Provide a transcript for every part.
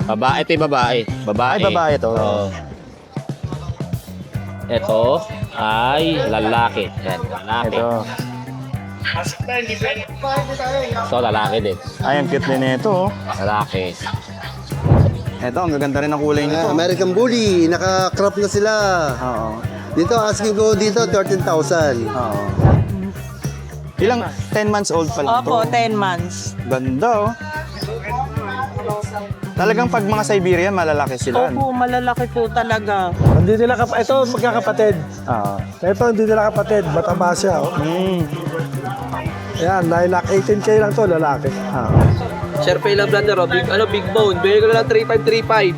Babae, ito yung babae. Babae. Ay, babae to. Oo. Ito ay lalaki. Yan, lalaki. Ito. So, lalaki din. Ay, ang cute din ito. Lalaki. Ito, ang gaganda rin ng kulay nito. American Bully, naka-crop na sila. Oo. Dito, asking ko dito, 13,000. Oo. Ilang 10 months old pa lang Opo, to. 10 months. Ganda oh. Talagang pag mga Siberian, malalaki sila. Opo, malalaki po talaga. Hindi nila ito magkakapatid. Oo. Ito hindi nila kapatid, mataba siya. Oh. Ayan, lilac 18K lang to, lalaki. Sir Payla Brother, oh, big bone. Bigay ko na lang 3,535.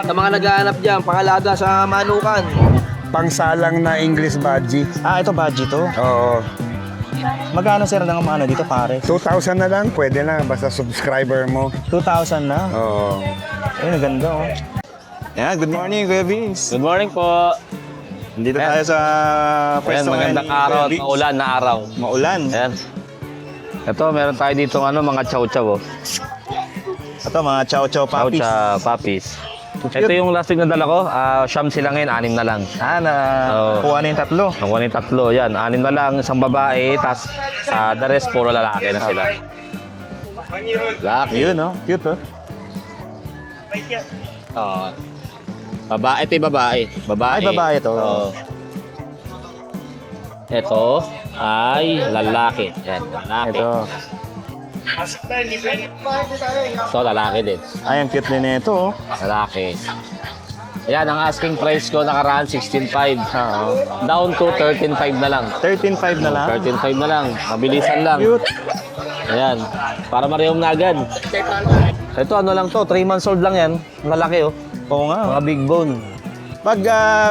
Sa mga naghahanap dyan, pangalaga sa manukan. Pangsalang na English badgie. Ah, ito badgie to. Oo. Magkano sir ng ano dito pare? 2,000 na lang, pwede na, basta subscriber mo. 2,000 na. Oo. Ayun, ang ganda oh. Yan, good morning Kuya Vince. Good morning po. Nandito tayo sa Ayan, pwesto magandang araw at maulan na araw. Maulan. Ayan. Ito, meron tayo dito mga chow-chow. Oh. Ito, mga chow-chow puppies. Chow-chow puppies. Ito yung last week na dala ko. Siyam sila ngayon, 6 na lang. Ah, na Oo. kuha na yung tatlo. Nakuha ni tatlo, yan. 6 na lang, isang babae, tapos the rest, puro lalaki na sila. Lalaki. Yun oh, cute oh. Oo. Babae, ito yung babae. Babae. Ay, babae to. Oo. Ito ay lalaki. Yan, lalaki. Ito. So, lalaki din. Ay, ang cute din ito oh. Lalaki. Ayan, ang asking price ko nakaraan, 16.5. Oo. Down to 13.5 na lang. 13,500 na lang. 13.5 na lang. Mabilisan lang. Cute. Ayan. Para marehong na agad. Ito, ano lang to, 3 months old lang yan. Lalaki, oh. Oo nga. Mga big bone. Pag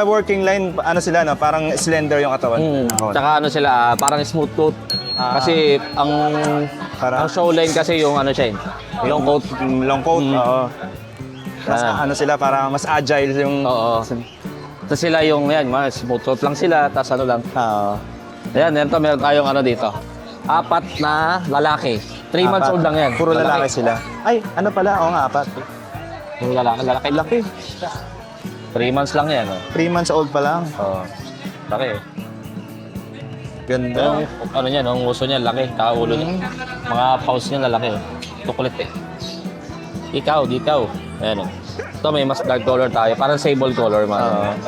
working line, ano sila, no? Parang slender yung katawan. Oo. Tsaka ano sila, parang smooth coat. Kasi ang show line kasi yung ano siya, long coat. Long coat, oo. Mas, Ah. ano sila, para mas agile yung... Oo. Tapos sila yung, yan, mga smooth coat lang sila, tapos ano lang. Oo. Ayan, meron tayong ano dito. 4 na lalaki. 3 months Apat. old lang yan. Puro lalaki sila. Ay, ano pala? Oo nga, apat. Puro lalaki. Laki. 3 months lang yan, oh. 3 months old pa lang. Oo. Laki. Ganda. Ano niya, ang uso niya, laki. Taka ulo niya. Mga paws niya, lalaki. Tukulit eh. Ikaw. Ayan o. Ito may mas dark color tayo. Parang sable color, man.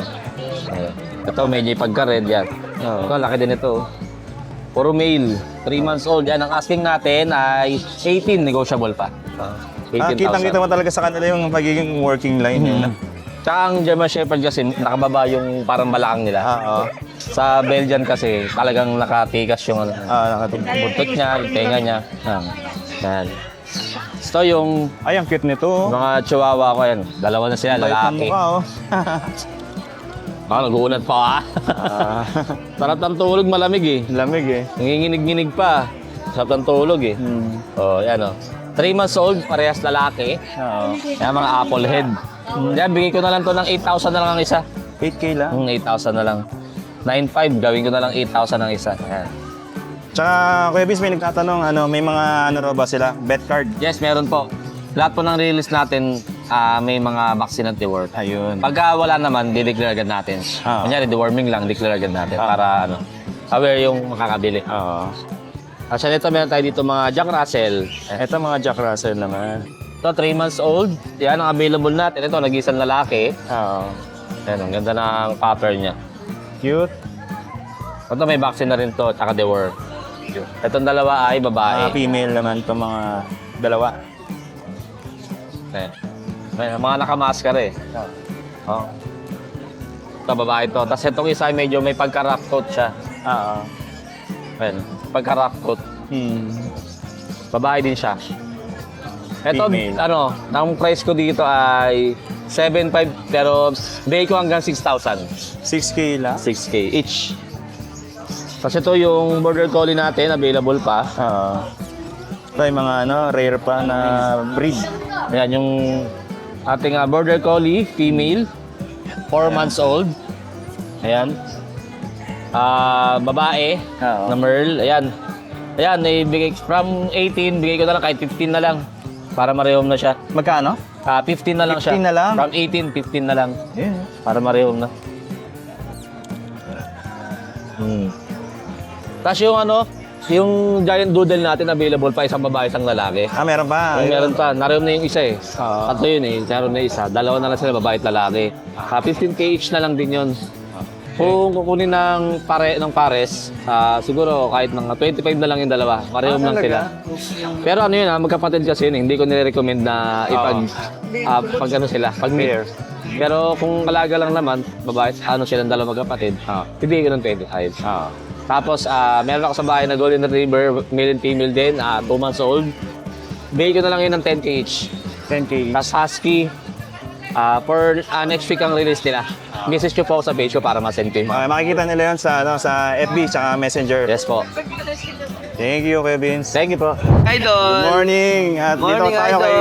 Ayan. Ito medyo pagka-red yan. Ito, laki din ito. Puro male. 3 months old. Yan, ang asking natin ay 18, negotiable pa. 18,000. Kitang-kita mo talaga sa kanila yung pagiging working line. Yun. Tsaka ang German Shepherd kasi nakababa yung parang balakang nila. Oo. Sa Belgian kasi talagang nakatikas yung ano. Nakatulog. Buntot niya, yung tenga niya. Yan. Ito yung Ay, ang cute nito. mga chihuahua ko yan. Dalawa na sila, Bait ng lalaki. mukha, oh. Nag-uunat pa ah. Sarap ng tulog, malamig eh. Lamig eh. Nanginginig-nginig pa. Sarap ng tulog eh. Oh, yan oh. 3 months old, parehas lalaki. Oo. Yan mga apple head. Yan, bigay ko na lang to ng 8,000 na lang ang isa. 8K lang. 8,000 na lang. 9,500, gawin ko na lang 8,000 ang isa. Yan. Tsaka, Kuya Vince, may nagtatanong, may mga ano raw ba sila? Bet card. Yes, meron po. Lahat po ng release natin, may mga vaccine at deworm. Ayun. Pagka wala naman, di-declare agad natin. Kunyari, deworming lang, declare agad natin para aware yung makakabili. Oo. At siya nito, meron tayo dito mga Jack Russell. Ito mga Jack Russell naman. Ito, 3 months old. Yan ang available natin. Ito, nag-isang lalaki. Oo. Yan, ang ganda ng pattern niya. Cute. Ito, may vaccine na rin to, tsaka deworm. Itong dalawa ay babae. Female naman itong mga dalawa. Ayan. Mga nakamaskar eh. Oh. Ito, babae to. Tapos itong isa ay medyo may pagka-rock coat siya. Oo. Ayan, pagka-rock coat. Babae din siya. Ito, Female. ang price ko dito ay 7,500 pero bigay ko hanggang 6,000. 6K lang? 6K each. Kasi ito yung border collie natin, available pa. Oo. Ito yung mga rare pa na breed. Ayan, yung ating border collie, female, 4 months old. Ayan. Babae, Oo. na Merle. Ayan. Ayan, bigay from 18, bigay ko na lang kahit 15 na lang. Para marehom na siya. Magkano? 15 na lang siya. 15 na lang? From 18, 15 na lang. Ayun. Para marehong na. Tapos yung yung giant doodle natin available pa, isang babae, isang lalaki. Meron pa. Yung meron pa, naroon na yung isa eh. Oo. Tatlo yun eh, naroon na isa. Dalawa na lang sila, babae at lalaki. 15K each na lang din yun. Kung kukunin ng pares, siguro kahit mga 25 na lang yung dalawa. Parehong lang sila. Pero ano yun magkapatid kasi yun, hindi ko nire-recommend na pag ano sila, pag pair. Pero kung alaga lang naman, babae, silang dalawa magkapatid, hindi ko ng 25. Tapos, meron ako sa bahay na Golden Retriever, male and female din, 2 months old. Bigay ko na lang yun ng 10K each. 10K. Tapos Husky, for next week ang release nila. Message nyo po ako sa page ko para ma-send ko yung mga. Makikita nila yun sa FB tsaka Messenger. Yes po. Thank you, Kuya Vince. Thank you po. Idol! Good morning! At dito Morning, tayo Idol. kay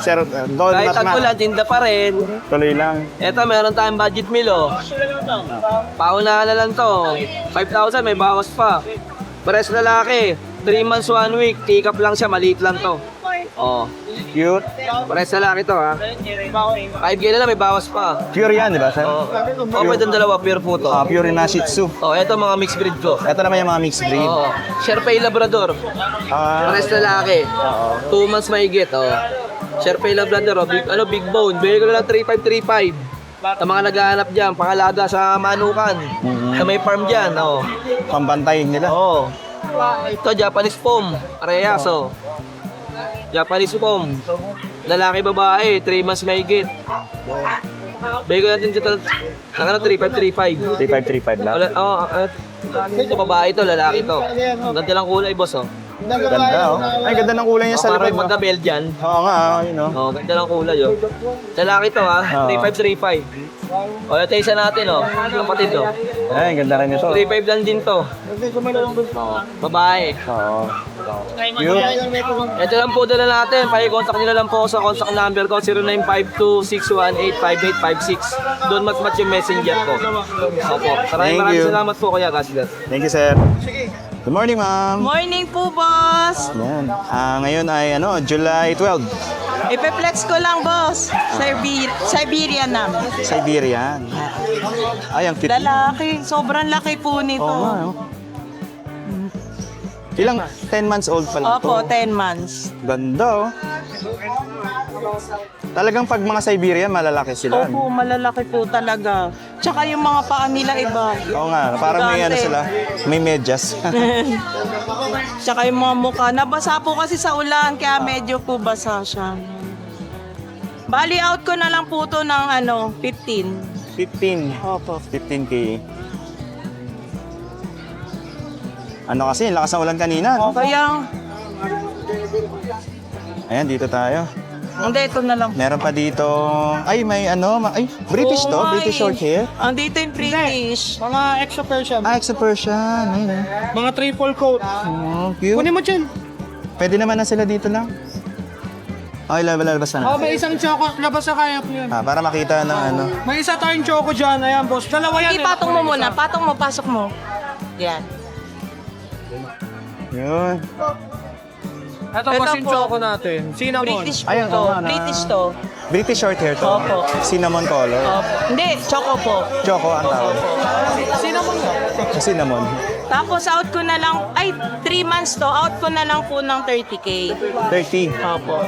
Sir Don Kahit Matmat. tag-ulan, tinda pa rin. Tuloy lang. Eto, meron tayong budget meal, oh. Paunahan na lang to. 5,000, may bawas pa. Pares lalaki. 3 months, 1 week. Take up lang siya, maliit lang to. Oh. Cute. Pares lalaki to, ha. 5K na lang, may bawas pa. Pure yan, di ba, Sir? Oh. Pwede yung dalawa, pure po to. Pure na Shih Tzu. Oh, eto mga mixed breed ko. Ito naman yung mga mixed breed. Oh. Sherpay Labrador. Pares lalaki. 2 months mahigit, oh. Sherpay Labrador, oh. Big bone. Bigay ko na lang 3,535. Sa mga naghahanap dyan, pangalaga sa manukan. Sa may farm dyan, oh. Pambantay nila. Oo. Ito, Japanese foam. Parehas, oh. Japanese foam. Lalaki, babae, 3 months mahigit. Bigay ko natin dito, 3,535. 3535 lang. Ito, babae to, lalaki to. Ganda lang kulay, boss, oh. Ganda, oh. Ay, ganda ng kulay niya sa Parang likod. magka-Belgian. Oo nga, yun, oh. Oh, ganda lang kulay, oh. Lalaki to, ha. 3,535. O, ito isa natin, oh. Kapatid, oh. Ay, ganda rin ito. 3,500 lang din to. Babae. Oo. Cute. Ito lang po dala natin. Paki-contact nyo na lang po sa contact number ko 0952-618-5856. Doon match yung messenger ko. Opo. Maraming you. salamat po Kuya Gasler. Thank you, Sir. Good morning, ma'am. Morning po, boss. Yan. Ngayon ay July 12. Ipeplex ko lang, boss. Siberian namin. Siberian. Ay, ang cute. Lalaki. Sobrang laki po nito. Oo nga, oh. Ilang 10 months old pa lang Opo, to. 10 months. Ganda, oh. Talagang pag mga Siberian, malalaki sila. Opo, malalaki po talaga. Tsaka yung mga paa nila iba. Oo nga, parang may Gigante. sila, may medyas. Tsaka yung mga mukha. Nabasa po kasi sa ulan, kaya medyo po basa siya. Bali out ko na lang po to ng 15. 15. Opo. 15K. Ano kasi, lakas ng ulan kanina. No? Kaya, Ayan, dito tayo. hindi, ito na lang. Meron pa dito, ay may British to, Oo nga British eh. short hair. Andito yung British. Mga extra Persian. Extra Persian. Ayun, Mga triple coat. oh, cute. Kunin mo dyan. Pwede naman na sila dito lang. Okay, labas na. May isang choco. Labas na kaya ko yan. Para makita ng May isa tayong choco dyan. Ayan, boss. Dalawa yan. Ipatong mo muna. Patong mo, pasok mo. Yan. Yun. Ito, Ito boss, yung po. choco natin. Cinnamon. British po Ayan, to. oo nga na. British to. British short hair to. Opo. Cinnamon color. Opo. Hindi, choco po. Choco ang tawag. Cinnamon. Cinnamon. Tapos out ko na lang, 3 months to, out ko na lang po ng 30K. 30. Opo.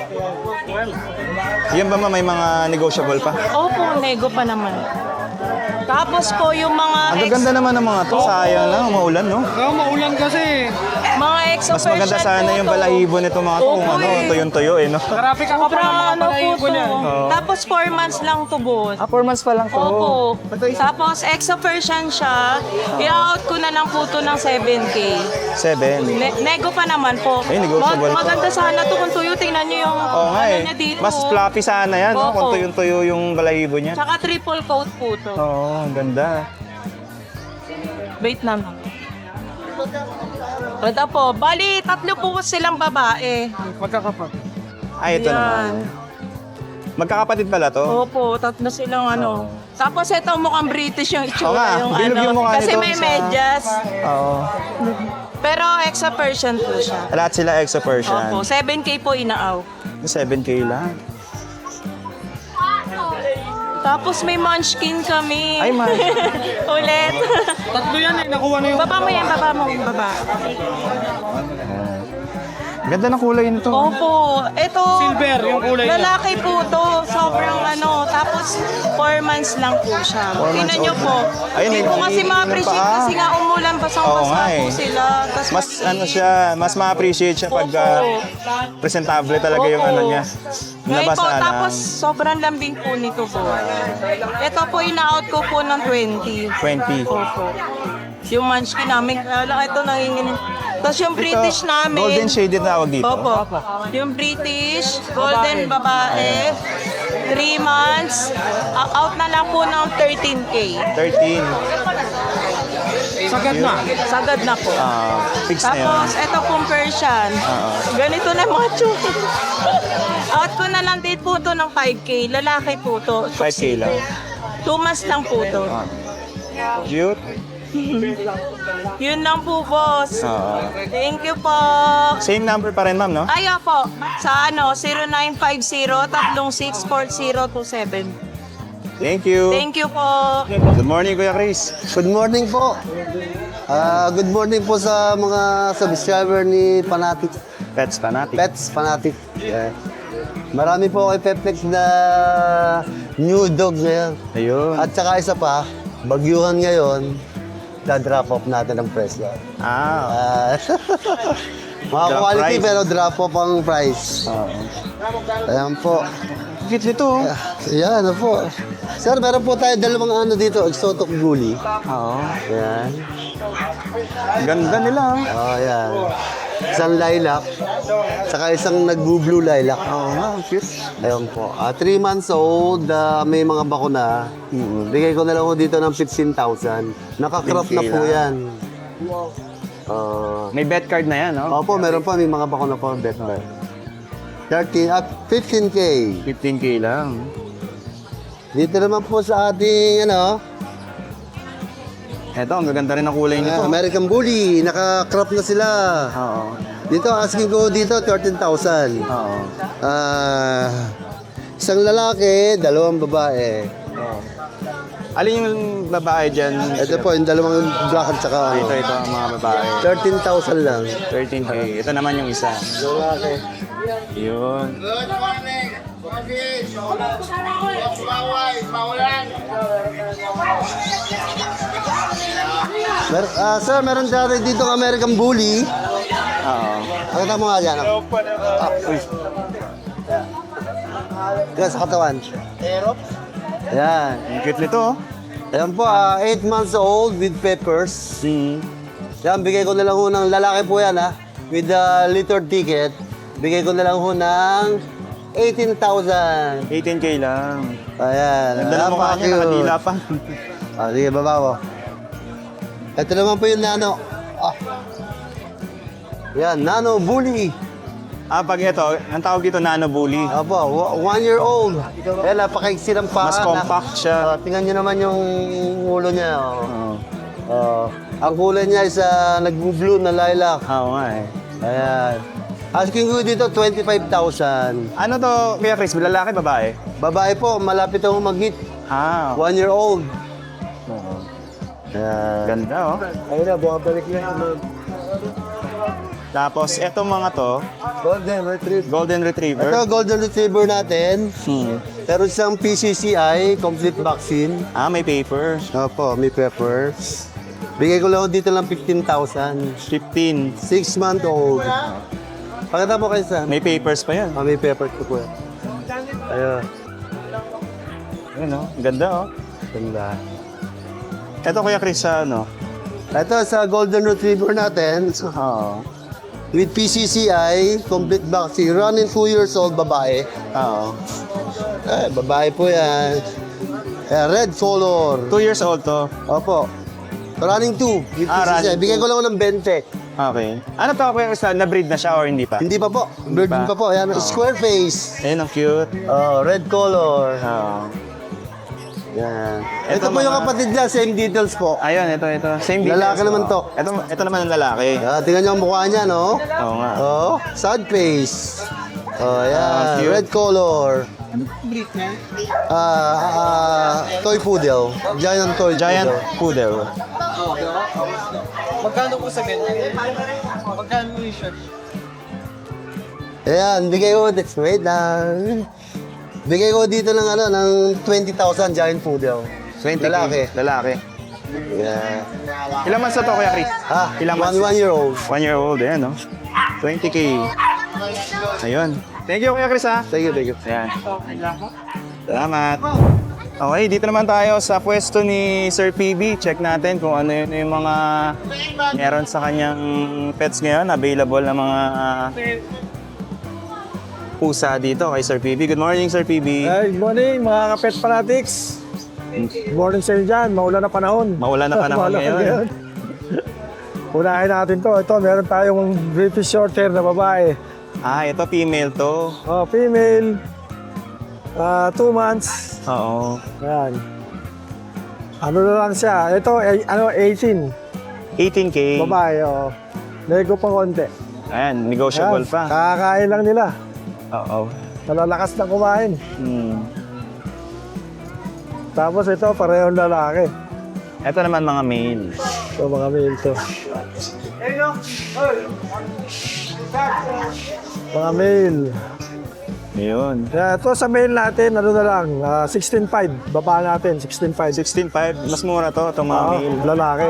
Yan ba may mga negotiable pa? Opo, nego pa naman. Tapos po yung mga Ang gaganda naman ng mga to. Sayang lang, maulan, no? Oo, maulan kasi. mga exo Mas maganda sana yung balahibo nito mga to. Kung Opo eh. tuyong-tuyo, no? Traffic ako pa ng Sobrang mga ano po balahibo to. niyan. Tapos 4 months lang to, boss. 4 months pa lang to. Opo. Tapos exo Persian siya. I-out ko na lang po to ng 7K. 7. Nego pa naman po. Ay, negotiable pa. Maganda sana to kung tuyo. Tingnan nyo yung Oo nga eh. niya dito. Mas fluffy sana yan, no? Kung Opo. tuyong-tuyo yung balahibo niya. Tsaka triple coat po to. Oo, ang ganda. Wait naman. Ito po. Bali, 3 po silang babae. Magkakapat. Ay, ito naman. Magkakapatid pala to. Opo, 3 silang Tapos ito mukhang British yung Oo nga, itsura. Yung bilog yung mukha kasi nito may sa- medyas. Oo. Pero extra Persian po siya. Lahat sila exo Persian. Opo, 7K po inaaw. 7K lang. Tapos may munchkin kami. Ay, Ulit. Tatlo yan eh, nakuha na yung... Baba mo yan, baba mo. Baba. Ganda ng kulay nito. Opo. Ito. Silver, yung kulay niya. Lalaki po to. Sobrang ano. Tapos 4 months lang po siya. 4 months Tingnan nyo old. po. Ayun, Hindi po may kasi ng ma-appreciate paa. kasi nga umulan. Oo Basang-basa nga po eh. sila. Tas, Mas ano siya, mas ma-appreciate siya pag presentable talaga yung Opo. ano niya. Ngayon po, Nabasa tapos ng sobrang lambing po nito po. Ito po, ina-out ko po ng 20. 20. Opo. Yung munchkin namin, kaya lang ito nangingin. Tapos yung British namin. Golden shaded na tawag dito. Opo. Yung British, golden babae, 3 months, out na lang po ng 13K. 13. Sagad na. Sagad na po. Fix na yun. Tapos, ito pong Persian. Ganito na mga tsura. Out ko na lang din po to ng 5K. Lalaki po to. 5K lang. 2 months lang po to. Cute. Yun lang po, boss. Thank you po. Same number pa rin, ma'am, no? Ay, po. Sa 0950-364027. Thank you. Thank you po. Good morning, Kuya Chris. Good morning po. Good morning po sa mga subscriber ni Fanatic. Pets Fanatic. Pets Fanatic. Yeah. Marami po kay Peplex na new dog ngayon. Ayun. At saka isa pa, bagyuhan ngayon, da-drop off natin ang presyo. Ah, Mga Drop quality price. pero drop off ang price. Ayan po. cute nito. Oh. Ayan, ano po. Sir, meron po tayo dalawang ano dito, exotic bully. Oo. Ayan. Ganda nila. Oh, ayan. Isang lilac, saka isang nag-blue lilac. Oo nga, cute. Ayun po. 3 months old, may mga bakuna. Bigay ko na lang po dito ng 15,000. Naka-crop na po yan. May bet card na yan, no? Opo, meron pa. May mga bakuna po. Bet ba? 13 at 15K. 15K lang. Dito naman po sa ating, ano, Eto, ang gaganda rin ang kulay nito. American Bully. Naka-crop na sila. Oo. Dito, asking ko dito, 13,000. Oo. Isang lalaki, dalawang babae. Alin yung babae dyan? Ito po, yung dalawang black at saka ano. Ito ang mga babae. 13,000 lang. 13K. Ito naman yung isa. Lalaki. Yun. Sir, meron tayo dito ng American Bully. Oo. Pakita mo nga dyan. Yan, sa katawan. Ayan. Ang cute nito, oh. Ayan po, 8 months old with peppers. Yan, bigay ko na lang ho ng lalaki po yan, ha. With the litter ticket, bigay ko na lang ho ng 18,000. 18K lang. Ayan. Ganda ng mukha niya, nakadila pa. Sige, baba ko. Ito naman po yung nano. Yan, nano bully. Pag ito, ang tawag dito nano bully. Opo, 1 year old. Ayan, napakaiksi ng paa. Mas compact siya. Tingnan nyo naman yung ulo niya. Oo. Ang kulay niya is nag-blue na lilac. Oo nga eh. Ayan. Asking ko dito, 25,000. Ano to, Kuya Chris? Lalaki, babae? Babae po, malapit ako mag-hit. 1 year old. Ayan. Ganda, oh. Ayun na, bumabalik na. Tapos, etong mga to, Golden Retriever. Golden Retriever. Ito, Golden Retriever natin. Pero isang PCCI, complete vaccine. May paper. Opo, may peppers. Bigay ko lang dito ng 15,000. 15. 6 month old. Pakita mo kayo sa... May papers pa yan. May peppers ko po yan. Ayun. Ayun, oh. Ganda, oh. Ganda. Ito, Kuya Chris, sa ano? Ito sa Golden Retriever natin. Oo. With PCCI, complete vaccine. Running 2 years old, babae. Oo. Babae po yan. Red color. 2 years old to. Opo. Running 2 with PCCI. running Bigay ko lang ng 20. Okay. Ano to, Kuya Chris? Na-breed na siya or hindi pa? Hindi pa po. Virgin pa po. Ayan, square face. Ayun, ang cute. Red color. Oo. Yan. Ito Ito po yung mga- kapatid niya, same details po. Ayun, ito. Same details. Lalaki naman to. Ito naman ang lalaki. Tingnan niyo ang mukha niya, no? Oo nga. Oh, sad face. Oh, yan. cute. Red color. Toy poodle. Giant toy Giant poodle. poodle. Magkano po sa ganyan? Magkano yung shirt? Ayan, bigay ko, wait lang. Bigay ko dito ng ng 20,000 giant poodle. 20K. Lalaki. Lalaki. Yeah. Ilang months na to, Kuya Chris? Ilang months? 1 year old. 1 year old, ayan, no? 20K. Ayun. Thank you, Kuya Chris, ha? Thank you, thank you. Ayan. Salamat. Okay, dito naman tayo sa pwesto ni Sir PB. Check natin kung ano yun yung mga meron sa kanyang pets ngayon. Available na mga pusa dito kay Sir PB. Good morning, Sir PB. Good morning mga ka-pet fanatics. Good morning sa inyo dyan. Maulan na panahon. Maulan na panahon ngayon. Unahin natin to. Ito, meron tayong British Shorthair na babae. Ito female to. Oh, female. 2 months. Oo. Ayan. Ano na lang siya. Ito, 18. 18K. Babae, oh. Nego pa konti. Ayan, negotiable Ayan, pa. kakakain lang nila. Oo. Malalakas na kumain. Tapos ito, parehong lalaki. Ito naman mga male. Ito, mga male to. Mga male. Ayun. Ito sa male natin, ano na lang, 16.5. Baba natin, 16.5. 16.5. Mas mura to, itong mga male. Lalaki.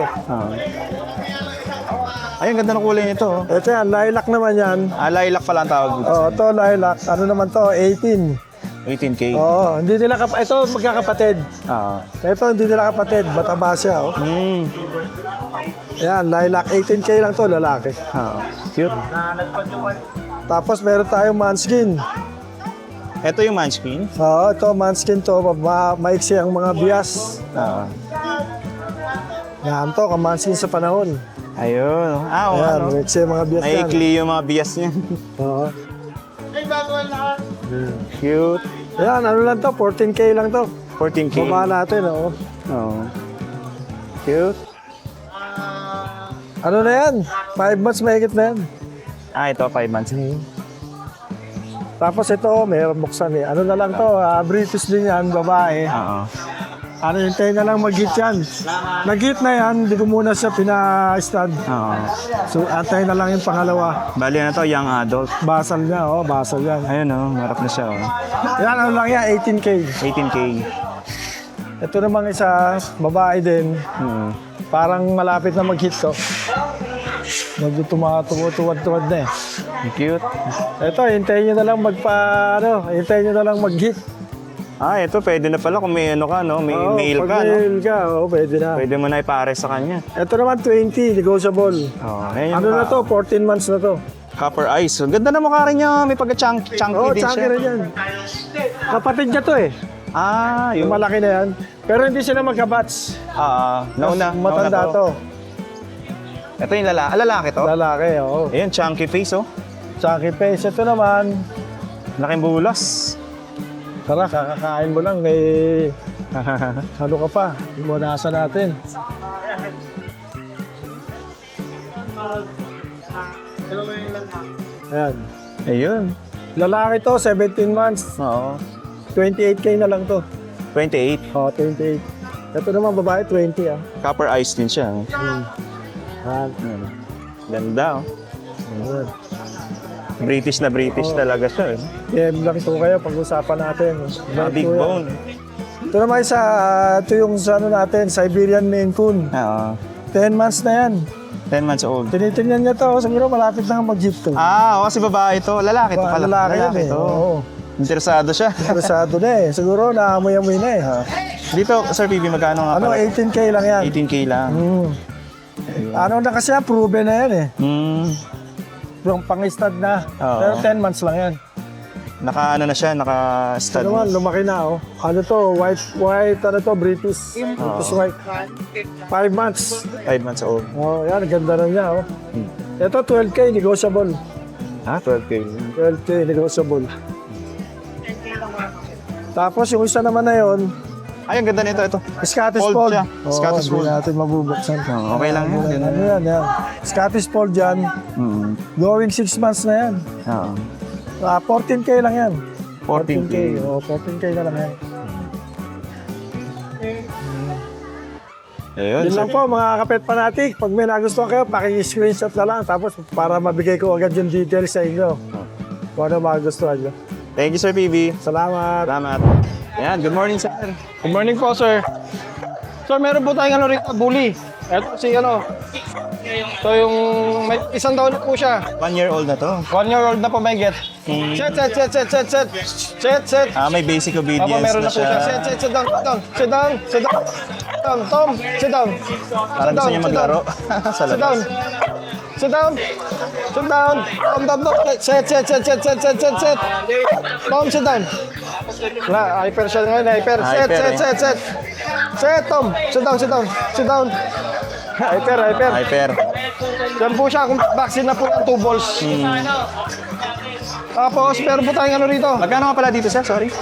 Ay, ang ganda ng kulay nito. Oh. Ito yan, lilac naman yan. Lilac pala ang tawag dito. Ito lilac. Ano naman to, 18. 18K. Hindi nila ito magkakapatid. Ito hindi nila kapatid, mataba siya. Oh. Yan, lilac, 18K lang to, lalaki. Cute. Tapos meron tayong manskin. Ito yung munchkin. Ito manskin to, maiksi ang mga bias. Yan to, kamanskin sa panahon. Ayun. Yan, Ano? maiksi ang mga bias yan. Naikli yung mga bias niya. Oo. Cute. Yan, ano lang to, 14K lang to. 14K. Baba natin, oo. Cute. Ano na yan? 5 months mahigit na yan. Ito 5 months. Tapos ito, mayroon buksan eh. Ano na lang to, British din yan, babae. Ano, hintayin na lang mag-hit yan. Nag-hit na yan, hindi ko muna siya pina-stand. So, antayin na lang yung pangalawa. Bali na to, young adult. Basal niya, basal yan. Ayun marap na siya. Yan, ano lang yan, 18K. 18K. Ito namang isa, babae din. Parang malapit na mag-hit to. Medyo tumutuwad-tuwad na eh. Cute. Ito, hintayin nyo na lang hintayin nyo na lang mag-hit. Ito pwede na pala kung may ano ka, no? May mail pag ka, no? mail ka, pwede na. Pwede mo na ipare sa kanya. Ito naman, 20, negotiable. Ayun Ano na to, 14 months na to. Copper eyes. Ang ganda na mukha rin niya. May pagka-chunky din chunky siya. rin yan. Kapatid niya to eh. Yung Yung malaki na yan. Pero hindi sila magka-batch. nauna Matanda to. Ito yung lalaki to? Lalaki, oo. Ayun, chunky face, oh. Chunky face. Ito naman, Laking bulas. tara, kakakain mo lang. Ano ka pa? Imunasa natin. Ayan. Ayun. Lalaki to, 17 months. Oo. 28K na lang to. 28. 28. Ito naman, babae, 20 ah. Copper eyes din siya. Ayan. Ganda, oh. Ayan. British na British talaga siya, eh. PM lang ito kayo, pag-usapan natin. Big bone. Ito naman isa, ito yung natin, Siberian Maine Coon. Oo. 10 months na yan. 10 months old. Tinitingnan niya to, siguro malapit na mag-gift to. Kasi babae to. Lalaki to pala. Lalaki yan eh. to. Oo. Interesado siya. Interesado na eh. Siguro naamoy-amoy na eh. Dito, Sir PB, magkano nga pala? 18K lang yan. 18K lang. Ano na kasi yan, proven na yan eh. Yung pang-stud na. Oo. Pero 10 months lang yan. Naka Ito naka-stud. naman, lumaki na oh. Ano to, white, British. British white. 5 months. 5 months old. Oh, yan, ganda na niya oh. Ito 12K, negotiable. 12K. 12K, negotiable. Tapos yung isa naman na yun, Ay, ang ganda nito. Ito. Scottish Fold Fold. siya. Scottish Fold. Hindi natin mabubuksan. Okay lang yan. Ganun. Ano yan, yan. Scottish Fold yan. Going 6 months na yan. Oo. 14K lang yan. 14K. Oo, 14K na lang yan. Ayun, Yun lang po mga kapet fanatic. Pag may nagustuhan kayo, paki-screenshot na lang. Tapos para mabigay ko agad yung details sa inyo. Kung ano magustuhan nyo. Thank you, Sir PB. Salamat. Salamat. Ayan, good morning, sir. Good morning po, sir. Sir, meron po tayong ano rito, bully. Ito si ano. So yung may isang taon na po siya. 1 year old na to. 1 year old na po may get. Set. May basic obedience Opo, meron na na po siya. siya. Sit down. Tom, sit down. Parang gusto niya maglaro sa Sit down. labas. Sit down. Tom. Set. Tom, sit down. Hyper siya ngayon, hyper. Set. Set, Tom. Sit down. Hyper. Hyper. Yan po siya, kung vaccine na po yung 2 balls. Tapos, meron po tayong ano rito. Magkano nga pala dito, sir? Sorry.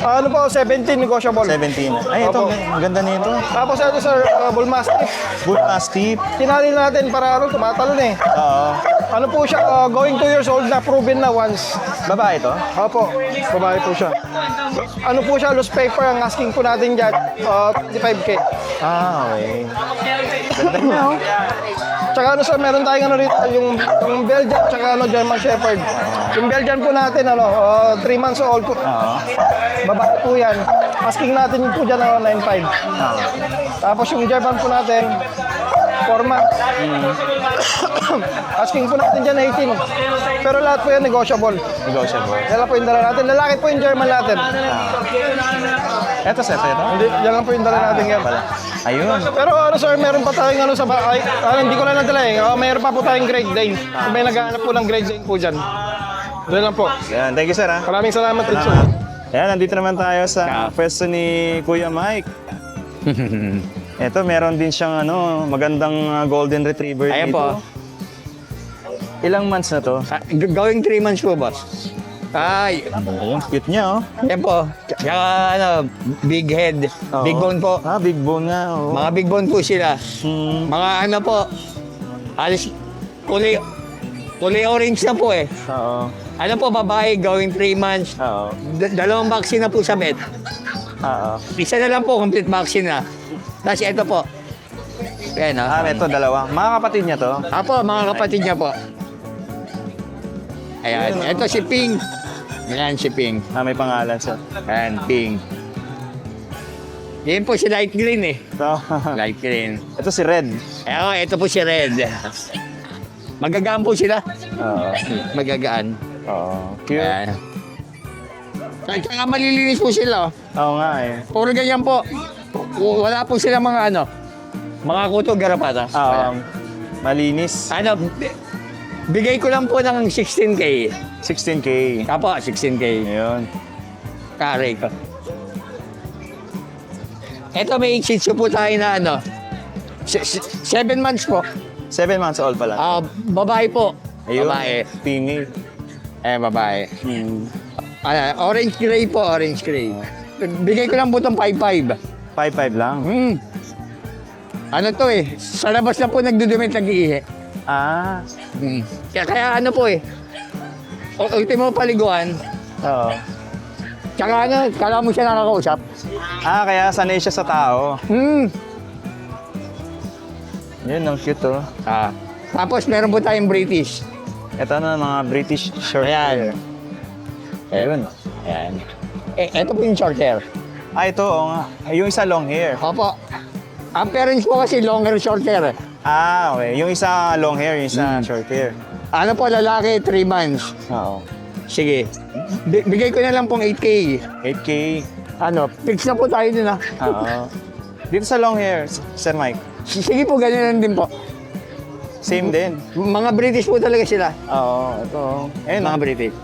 Ano po, 17 negotiable. 17. Ay, ito. Opo. Ang ganda nito. Tapos ito sir, Bull Mastiff. Bull Mastiff. Tinali natin para ano, tumatalon eh. Oo. Ano po siya, going 2 years old na, proven na once. Babae to? Opo, babae po siya. Ano po siya, loose paper, ang asking po natin dyan, 25K. Okay. Ganda niya, oh. Tsaka ano sir, meron tayong ano rito, yung Belgian, tsaka ano, German Shepherd. Yung Belgian po natin, 3 months old po. Oo. Babae po yan. Asking natin po dyan, 9.5. Tapos yung German po natin, 4 months. Asking po natin dyan 18. Pero lahat po yan negotiable. Negotiable. Yan lang po yung dala natin. Lalaki po yung German natin. Ito, sir. Ito. Hindi, yan lang po yung dala natin yan. Ayun. Pero ano sir, meron pa tayong ano sa bahay. Hindi ko lang nadala eh. Meron pa po tayong Great Dane. Kung may naghahanap po ng Great Dane po dyan. Doon lang po. Yan. Thank you, sir. Ha? Maraming salamat din sir. Ayan, nandito naman tayo sa pwesto ni Kuya Mike. Ito, meron din siyang magandang golden retriever Ayan dito. po. Ilang months na to? Going 3 months po, boss. Ay, Ayun, cute niya, oh. yan po. Tsaka big head. Oo. Big bone po. Big bone nga, oh. Mga big bone po sila. Hmm. Mga ano po, alis, kulay orange na po eh. Oo. Ano po, babae, going 3 months. Oo. Dalawang vaccine na po sa vet. Oo. Isa na lang po, complete vaccine na. Tapos ito po. Yan, Ito, dalawa. Mga kapatid niya to. Apo, mga kapatid niya po. Ayan, ito si Ping. Yan si Ping. May pangalan siya. Ayan, Ping. Yan po si light green eh. Ito. Light green. Ito si Red. Ito po si Red. Magagaan po sila. Oo. Magagaan. Oo. Cute. Ayan. Tsaka malilinis po sila. Oo nga eh. Puro ganyan po. Wala po sila mga mga kuto garapata. Malinis. Bigay ko lang po ng 16K. 16K. Apo, 16K. Ayun. Kare ko. Ito may Shih Tzu po tayo na 7 months po. 7 months old pala. Babae po. Ayun. Babae. Female. Babae. Hmm. Orange gray po, orange gray. Bigay ko lang po itong 5.5. 5'5 lang. Ano to eh, sa labas na po nagdudumit nag-iihi. Kaya ano po eh, ultimo paliguan, Oo. tsaka kala mo siya nakakausap. Kaya sanay siya sa tao. Yun, ang cute, oh. Tapos meron po tayong British. Ito na, mga British short hair. Ayun. Ayan. Ito po yung short hair. Ito, oo nga. Yung isa long hair. Opo. Ang parents po kasi long hair, short hair. Okay. Yung isa long hair, yung isa short hair. Ano po, lalaki, 3 months. Oo. Sige. Bigay ko na lang pong 8K. 8K. Fix na po tayo dun Oo. Dito sa long hair, Sir Mike. Sige po, ganyan din po. Same din. Mga British po talaga sila. Oo, ito. Ayun, Mga British.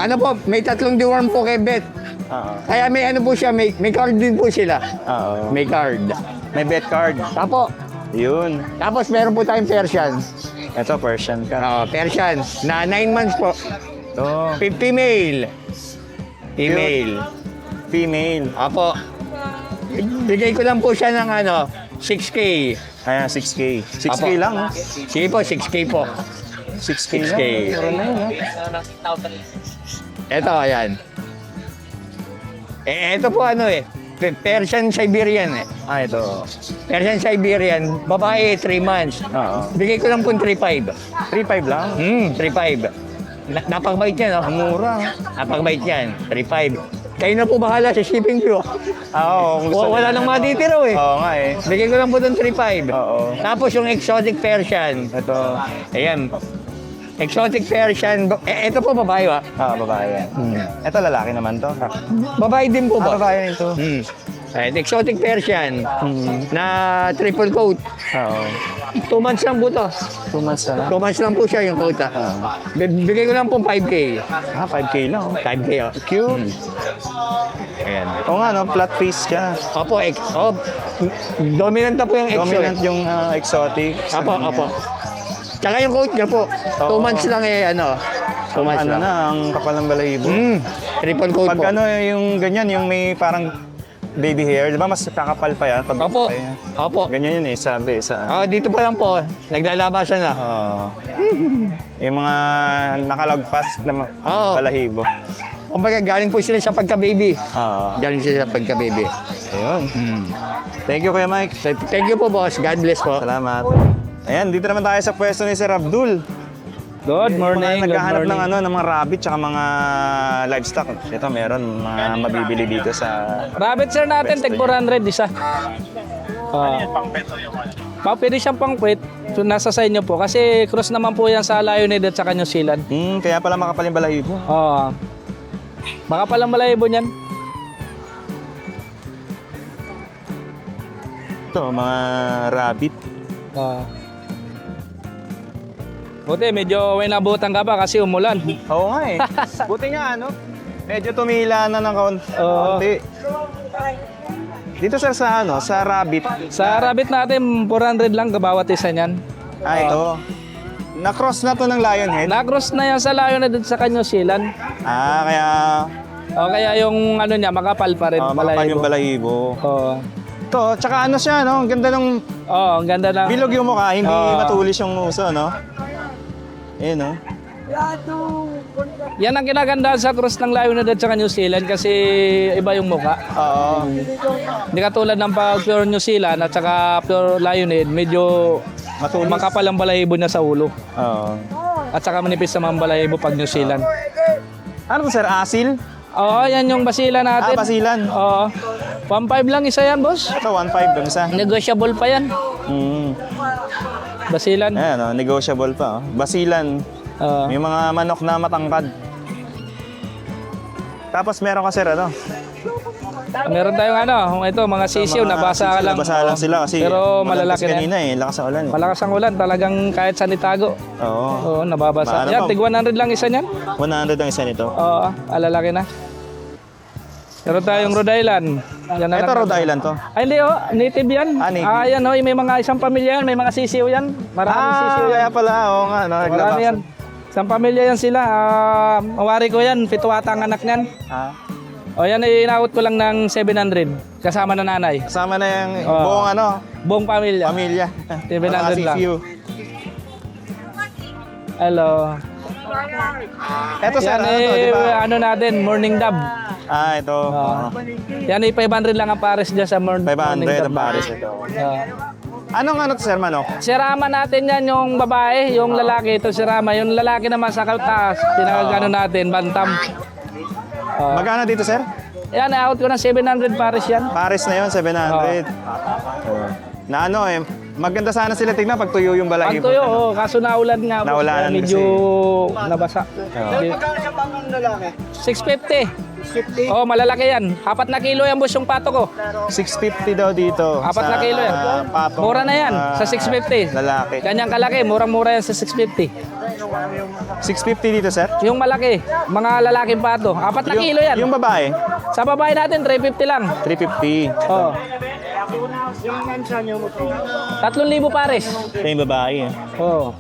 Ano po, may 3 deworm po kay Beth. Oo. Kaya may ano po siya, may card din po sila. Oo. May card. May bet card. Tapo. Yun. Tapos meron po tayong Persian. Ito, Persian ka. Persian na 9 months po. Ito. Female. Female. Female. Apo. Bigay ko lang po siya ng 6K. Ayan, 6K. 6K Apo. lang, oh. Sige po, 6K po. 6K 6K. lang. Mura na yun, Ito, ayan. Ito po ano Persian Siberian Ito. Persian Siberian, babae 3 months. Oo. Bigay ko lang po 3.5. 3.5 lang? 3.5. Napakabait yan, oh. Mura. Napakabait yan, 3.5. Kayo na po bahala sa shipping fee. Oo, kung gusto Wala niyo nang na, matitira Oo nga eh. Bigay ko lang po ng 3.5. Oo. Tapos yung exotic Persian. Ito. Ayan. Exotic Persian. Ito po babae ba? Babae yan. Ito lalaki naman to. Babae din po ba? Babae rin to. Ayan, exotic Persian na triple coat. Oo. 2 months lang po to. 2 months na. 2 months lang po siya yung coat. Bigay ko lang po 5K. 5K lang. 5K, oh. Cute. Ayan. Oo nga, no? Flat face ka. Opo, dominant na po yung Dominant exotic. yung exotic. Opo. Tsaka yung coat niya po. 2 months lang 2 months Ano lang. na, ang kapal ng balahibo. Triple coat Pag po. ano, yung ganyan, yung may parang baby hair, di ba mas kakapal pa yan? Pag Opo. Ay, Opo. ganyan yun eh, sabi sa... Dito pa lang po. Naglalabasan na. Yung mga nakalagpas na Oo. balahibo. Kumbaga, galing po sila sa pagka-baby. Oo. Galing sila sa pagka-baby. Ayun. Thank you, Kuya Mike. Thank you po, boss. God bless po. Salamat. Ayan, dito naman tayo sa pwesto ni Sir Abdul. Good morning, Mga good naghahanap ng morning. ng mga rabbit tsaka mga livestock. Ito meron mga mabibili dito sa... Rabbit sir natin, tag 400 isa. Pwede siyang pang quit. So, nasa sa inyo po. Kasi cross naman po yan sa Lionhead at saka New Zealand. Kaya pala makapal yung balahibo. Oo. Baka palang malayibo niyan. Ito, mga rabbit. Buti, medyo may nabutan ka pa kasi umulan. Oo nga eh. Buti nga medyo tumila na ng Oo. konti. Dito sir sa sa rabbit. Sa rabbit natin, 400 lang kabawat isa niyan. Ito. Na-cross na to ng Lionhead. Na-cross na yan sa Lionhead at saka New Zealand. Kaya O kaya yung ano niya, makapal pa rin. makapal yung balahibo. Oo. Ito, tsaka siya, Ang ganda ng Oo, ang ganda ng... bilog yung mukha, hindi Oo. matulis yung uso, Ayun, Yan ang kinaganda sa cross ng Lionhead at saka New Zealand kasi iba yung mukha. Oo. Hindi katulad ng pag pure New Zealand at saka pure Lionhead, medyo Matulis. makapal ang balahibo niya sa ulo. Oo. At saka manipis naman ang balahibo pag New Zealand. Ano to, sir? Asil? Oo, yan yung basila natin. Basilan. Oo. 1.5 lang isa yan, boss. Ito, 1.5 dun isa. Negotiable pa yan. Basilan. Ayan, negotiable pa. Basilan. Oo. May mga manok na matangkad. Tapos meron ka, sir, Meron tayong ito, mga sisiw, nabasa ka lang. Nabasa lang sila kasi Pero malampas malalaki na. kanina lakas sa ulan Malakas ang ulan, talagang kahit saan itago. Oo. Oo, nababasa. Paano Yan, ba? tig 100 lang isa niyan. 100 ang isa nito. Oo, alalaki na. Meron tayong Rhode Island. Yan na Ito lang. Rhode Island to. Ay, hindi native yan. Native. Yan may mga isang pamilya yan, may mga sisiw yan. Maraming sisiw yan. Kaya pala, oo nga, Marami yan. Isang pamilya yan sila. Mawari ko yan, 7 ata ang anak niyan. O yan, inaawat ko lang ng 700. Kasama na nanay. Kasama na yung Oo. buong Buong pamilya. pamilya. 700 lang. CCU. Hello. Ito sir, Yan di ba? natin, morning dub. Ito. Yan 500 lang ang pares dyan sa morning 500 dub. ang pares ito. Ah. Anong to sir, manok? Si Rama natin yan, yung babae, yung lalaki, ito si Rama. Yung lalaki naman sa taas, pinagagano natin, bantam. Magkano dito sir? Yan, out ko ng 700 pares yan. Pares na yun, 700. Na maganda sana sila tignan pag tuyo yung Ang balahibo. tuyo, kaso naulan nga. Naulanan medyo nabasa. 650. 650? Oo, malalaki yan. 4 na kilo yan, boss, yung pato ko. 650 daw dito. 4 na kilo yan. Patong, Mura na yan, sa 650. Lalaki. Ganyang kalaki, murang-mura yan sa 650. 650 dito sir? Yung malaki, mga lalaking pato. 4 na kilo yan. Yung babae, Sa babae natin, 350 lang. 350. Oo. 3,000 pares. Ito yung babae. Oo.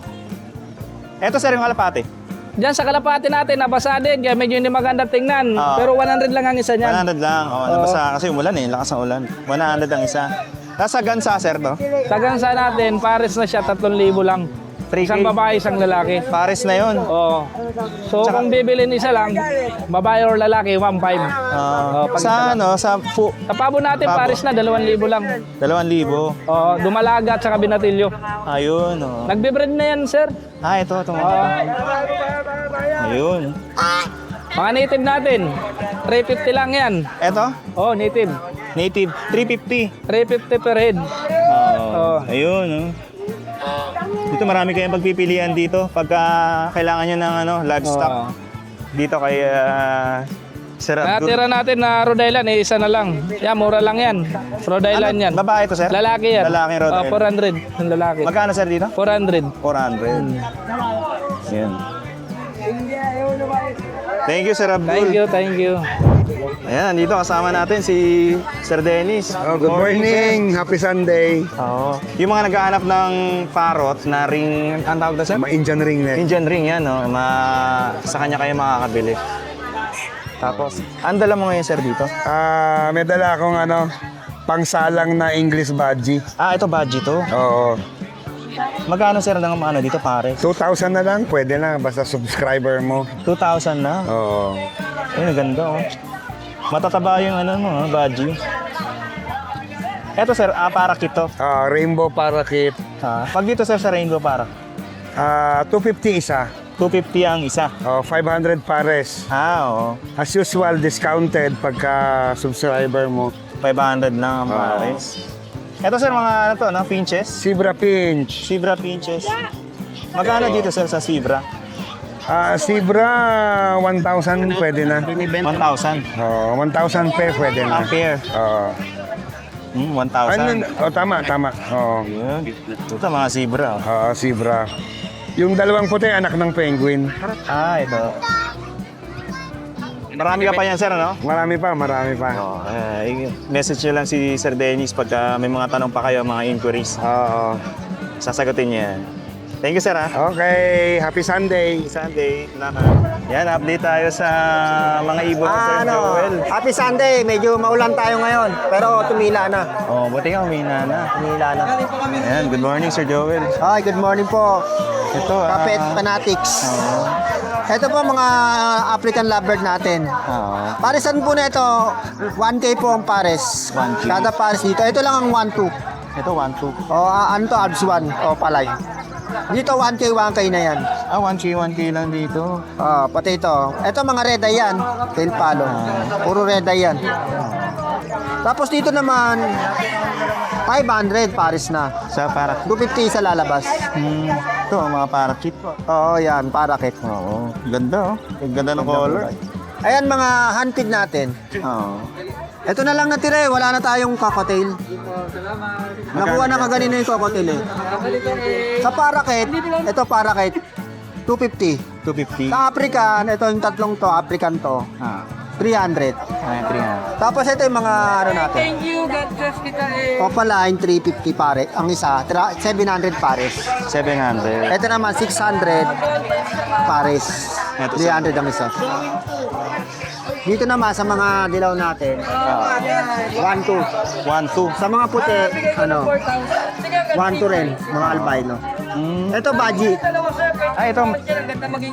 Ito sir, yung kalapate. Diyan sa kalapati natin, nabasa din. Kaya medyo hindi maganda tingnan. Oo. Pero 100 lang ang isa niyan. 100 lang. Nabasa kasi umulan lakas ng ulan. 100 ang isa. Tapos sa gansa sir to? Sa gansa natin, pares na siya, 3,000 lang. Isang babae, isang lalaki. Pares na yun. Oo. So kung bibilin isa lang, babae or lalaki, 1.5. pag Sa ano, sa Sa pabo natin, Pabo. pares na, 2,000 lang. 2,000. Oo, dumalaga at saka binatilyo. Ayun, oh. Nagbe-breed na yan, sir. Ito. Oo. Ayun. Mga native natin, 350 lang yan. Ito, Oo, native. native, 350. 350 per head. Oo. Ayun, oh. Dito marami kayong pagpipilian dito pagka kailangan nyo ng livestock. Oo. Dito kay Sir Abdul. Natira natin na Rhode Island, isa na lang. Yan, mura lang yan. Rhode Island yan. Babae to, sir? Lalaki yan. Lalaking Rhode Island. 400 ang lalaki. Magkano, sir, dito? 400. 400. Yan. Thank you, Sir Abdul. Thank you. Ayan, dito kasama natin si Sir Dennis. Good morning. Happy Sunday. Oo. Yung mga naghahanap ng parrot na ring, ang tawag na, sir? Indian ring neck. Indian ring yan, no? Sa kanya kayo makakabili. Tapos, ang dala mo ngayon, sir, dito? May dala akong pangsalang na English badgie. Ito badge to. Oo. Magkano, sir, ng dito, pare? 2,000 na lang, pwede na, basta subscriber mo. 2,000 na. Oo. Ayun, ganda, oh. Matataba yung badge. Eto, sir, parakit to. Rainbow parakeet. Pag dito, sir, sa Rainbow Parak, 250 isa. 250 ang isa. 500 pares. Oo. As usual, discounted pagka subscriber mo. 500 lang ang pares. Eto, sir, mga pinches? Zebra pinch. Zebra pinches. Magkano dito, sir, sa zebra? Zebra, 1,000 pwede na. 1,000. 1,000 pair pwede na. Ang pair. Oo. 1,000. Tama. Oo. Yun. Ito, mga zebra. Zebra. Yung dalawang puti, anak ng penguin. Ito. Marami ka pa yan, sir, ano? Marami pa. Message nyo lang si Sir Dennis pagka may mga tanong pa kayo, mga inquiries. Oo. Sasagutin niya yan. Thank you, sir, ha? Okay, happy Sunday. Sunday. Yan, update tayo sa mga ibon ni Sir Joel. Happy Sunday. Medyo maulan tayo ngayon, pero tumila na. Buti ka, umina na. Tumila na. Yan, good morning, Sir Joel. Hi, good morning po. Ito, Kapet Fanatics. Ito po mga African lovebird natin. Parisan po na ito, 1K po ang pares. 1K. Kada pares dito. Ito lang ang 1-2. Ito, 1-2. Ano to, Abs 1. Palay. Dito 1K na yan. 1K lang dito. Pati ito. Ito mga red eye yan. Tail palo. Puro red eye yan. Tapos dito naman, 500 pares na. Sa parak. 250 sa lalabas. Ito, mga parakit po. Oo, yan. Parakit. Oo. Ganda, oh. Ang ganda ng color. Ayan mga hunted natin. Oo. Ito na lang natira eh. Wala na tayong cocktail. Nakuha na kaganina yung cocktail eh. Sa parakit, ito parakit, 250. 250. Sa African, ito yung tatlong to, African to, 300. 300. Tapos ito yung mga ano natin. Thank you, God bless kita eh. Opaline, 350 pare. Ang isa, 700 pares. 700. Ito naman, 600 pares. Ito, 300 ang isa. Dito naman sa mga dilaw natin, 1-2. 1-2. Sa mga puti, 1-2 rin, mga albino. Ito, budgie. Ito.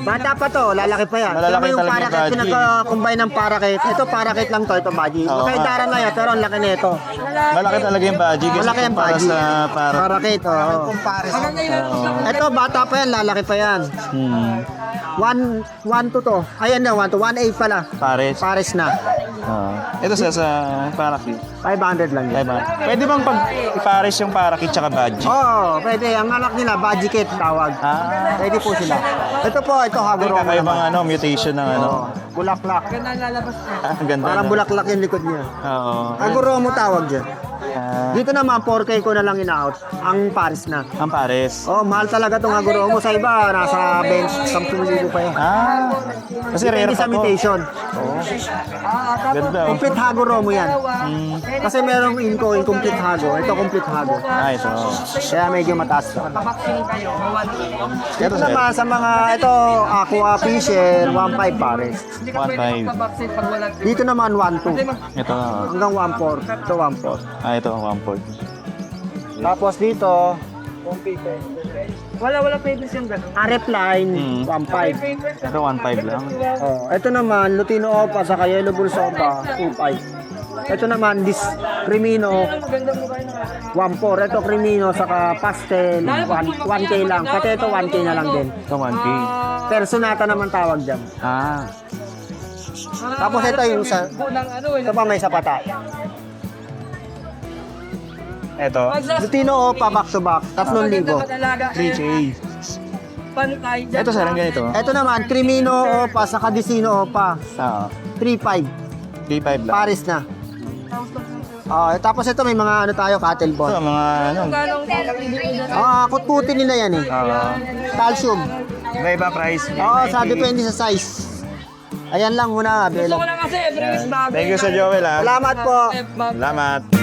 Bata pa to, lalaki pa yan. Malalaki Ito yung talaga yung parakit, budgie. pinagka-combine ng parakit. Ito, parakit lang to, ito budgie. Oo. Magkaitara na yan, pero ang laki na ito. Malaki talaga yung budgie. Kasi Malaki ang para budgie. sa parak. Parakit, oo. Ito, bata pa yan, lalaki pa yan. 1-2 to. Ayan na, 1-2. 1-8 pala. Pares. Pares na. Ito sa parakit. 500 lang yan. Pwede bang ipares yung parakit tsaka budgie? Oo, pwede. Ang anak nila, budgie kit tawag. Pwede po sila. Ito po, ito Haguro. Kakaibang mutation ng Bulaklak. Ganda. Parang bulaklak yung likod niya. Oo. Haguro mo tawag dyan. Dito naman, 4K ko na lang in-out. Ang Paris na. Ang pares. Oh, mahal talaga itong Haguro mo. Sa iba, nasa bench, 10,000 pa yan. Kasi rare Depende sa pa to. mutation. Ganda. Complete Haguro mo yan. Kasi merong incomplete Hago. Ito complete Hago. Ito. Kaya medyo mataas to. Dito Ito, sir. naman sa mga, ito, Aqua Fisher, 1.5 Paris. 1.5. Dito naman, 1.2. Ito. Hanggang 1.4. Ito, 1.4. Ito ang 1.4. Tapos dito, Wala papers yung gano'n. RF line, 1.5. Ito 1.5 lang. Oh, ito naman, Lutino Opa sa Yellow Bulls Opa, 2.5. Ito naman, this Crimino, 1.4. Ito Crimino, saka Pastel, 1K lang. Pati ito 1K na lang din. Ito 1K. Personata naman tawag dyan. Ah. Tapos ito yung sa... Ito pa may sapata. Ito. Lutino Opa, back to back, 3,000. 3K. Ito sir, ang ganito. Ito naman, Crimino Opa, saka Dicino Opa, Ah. 3.5. 3.5 lang. Paris na. Tapos ito may mga ano tayo, cattle Ito, ball. mga ano. Kutkutin nila yan eh. Calcium. Iba price. Sa depende sa size. Ayan lang muna, Belo. Thank you Sir Joel ha. Salamat po. Salamat.